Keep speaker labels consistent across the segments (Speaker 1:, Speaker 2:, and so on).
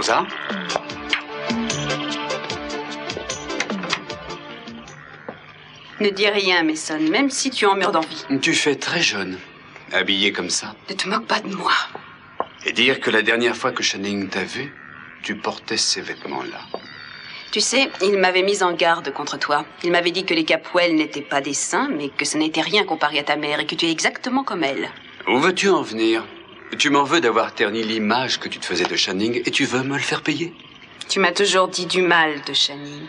Speaker 1: Rosa?
Speaker 2: Ne dis rien, Mason, même si tu en meurs d'envie.
Speaker 1: Tu fais très jeune, habillée comme ça.
Speaker 2: Ne te moque pas de moi.
Speaker 1: Et dire que la dernière fois que Channing t'a vu, tu portais ces vêtements-là.
Speaker 2: Tu sais, il m'avait mise en garde contre toi. Il m'avait dit que les Capwell n'étaient pas des saints, mais que ce n'était rien comparé à ta mère et que tu es exactement comme elle.
Speaker 1: Où veux-tu en venir? Tu m'en veux d'avoir terni l'image que tu te faisais de Channing et tu veux me le faire payer?
Speaker 2: Tu m'as toujours dit du mal de Channing.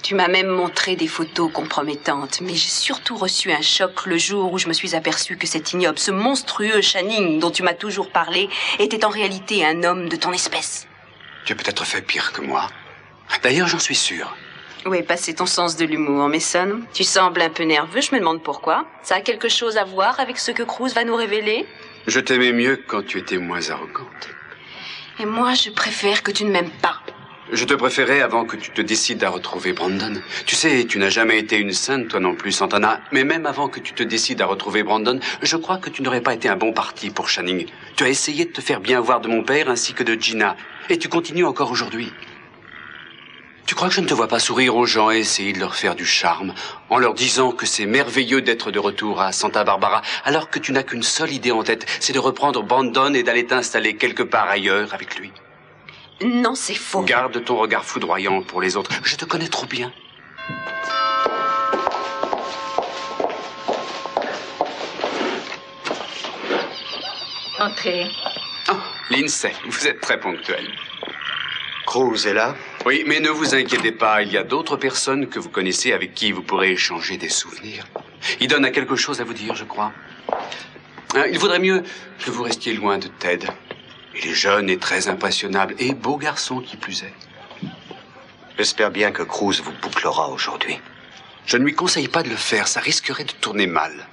Speaker 2: Tu m'as même montré des photos compromettantes, mais j'ai surtout reçu un choc le jour où je me suis aperçue que cet ignoble, ce monstrueux Channing dont tu m'as toujours parlé, était en réalité un homme de ton espèce.
Speaker 1: Tu as peut-être fait pire que moi. D'ailleurs, j'en suis sûr.
Speaker 2: Où est passé ton sens de l'humour, Mason? Tu sembles un peu nerveux, je me demande pourquoi. Ça a quelque chose à voir avec ce que Cruz va nous révéler?
Speaker 1: Je t'aimais mieux quand tu étais moins arrogante.
Speaker 2: Et moi, je préfère que tu ne m'aimes pas.
Speaker 1: Je te préférais avant que tu te décides à retrouver Brandon. Tu sais, tu n'as jamais été une sainte, toi non plus, Santana. Mais même avant que tu te décides à retrouver Brandon, je crois que tu n'aurais pas été un bon parti pour Channing. Tu as essayé de te faire bien voir de mon père ainsi que de Gina. Et tu continues encore aujourd'hui. Tu crois que je ne te vois pas sourire aux gens et essayer de leur faire du charme en leur disant que c'est merveilleux d'être de retour à Santa Barbara alors que tu n'as qu'une seule idée en tête, c'est de reprendre Brandon et d'aller t'installer quelque part ailleurs avec lui?
Speaker 2: Non, c'est faux.
Speaker 1: Garde ton regard foudroyant pour les autres. Je te connais trop bien.
Speaker 3: Entrez.
Speaker 1: Oh, Lindsay, vous êtes très ponctuel.
Speaker 4: Cruz est là?
Speaker 1: Oui, mais ne vous inquiétez pas, il y a d'autres personnes que vous connaissez avec qui vous pourrez échanger des souvenirs. Eden a quelque chose à vous dire, je crois. Il vaudrait mieux que vous restiez loin de Ted. Il est jeune et très impressionnable, et beau garçon qui plus est.
Speaker 4: J'espère bien que Cruz vous bouclera aujourd'hui.
Speaker 1: Je ne lui conseille pas de le faire, ça risquerait de tourner mal.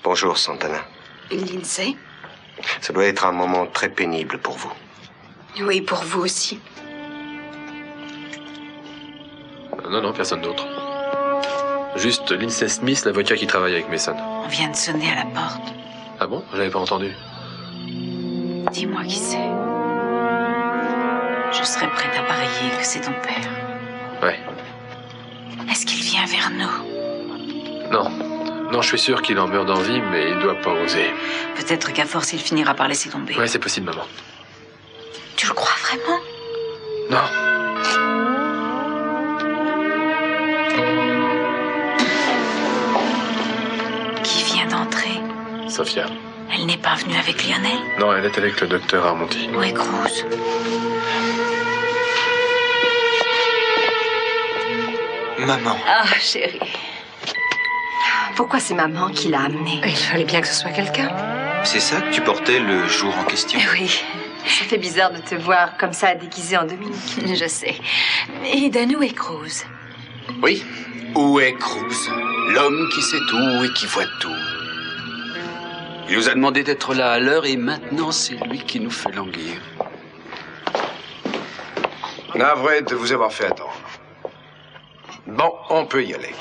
Speaker 4: Bonjour, Santana.
Speaker 2: Lindsay?
Speaker 4: Ça doit être un moment très pénible pour vous.
Speaker 2: Oui, pour vous aussi.
Speaker 5: Non, personne d'autre. Juste Lindsay Smith, l'avocat qui travaille avec Mason.
Speaker 3: On vient de sonner à la porte.
Speaker 5: Ah bon? J'avais pas entendu.
Speaker 3: Dis-moi qui c'est. Je serais prête à parier que c'est ton père.
Speaker 5: Ouais.
Speaker 3: Est-ce qu'il vient vers nous?
Speaker 5: Non, je suis sûr qu'il en meurt d'envie, mais il doit pas oser.
Speaker 3: Peut-être qu'à force, il finira par laisser tomber.
Speaker 5: Ouais, c'est possible, maman.
Speaker 3: Tu le crois vraiment?
Speaker 5: Non.
Speaker 3: Qui vient d'entrer?
Speaker 5: Sophia.
Speaker 3: Elle n'est pas venue avec Lionel?
Speaker 5: Non, elle est avec le docteur Armonti.
Speaker 3: Où est Cruz?
Speaker 4: Maman.
Speaker 6: Ah, chérie.
Speaker 7: Pourquoi c'est maman qui l'a amené?
Speaker 6: Il fallait bien que ce soit quelqu'un.
Speaker 4: C'est ça que tu portais le jour en question?
Speaker 7: Oui. Ça fait bizarre de te voir comme ça déguisée en Dominique.
Speaker 6: Je sais. Et Danou et Cruz?
Speaker 1: Oui, où est Cruz? L'homme qui sait tout et qui voit tout. Il nous a demandé d'être là à l'heure et maintenant c'est lui qui nous fait languir.
Speaker 8: Navré de vous avoir fait attendre. Bon, on peut y aller.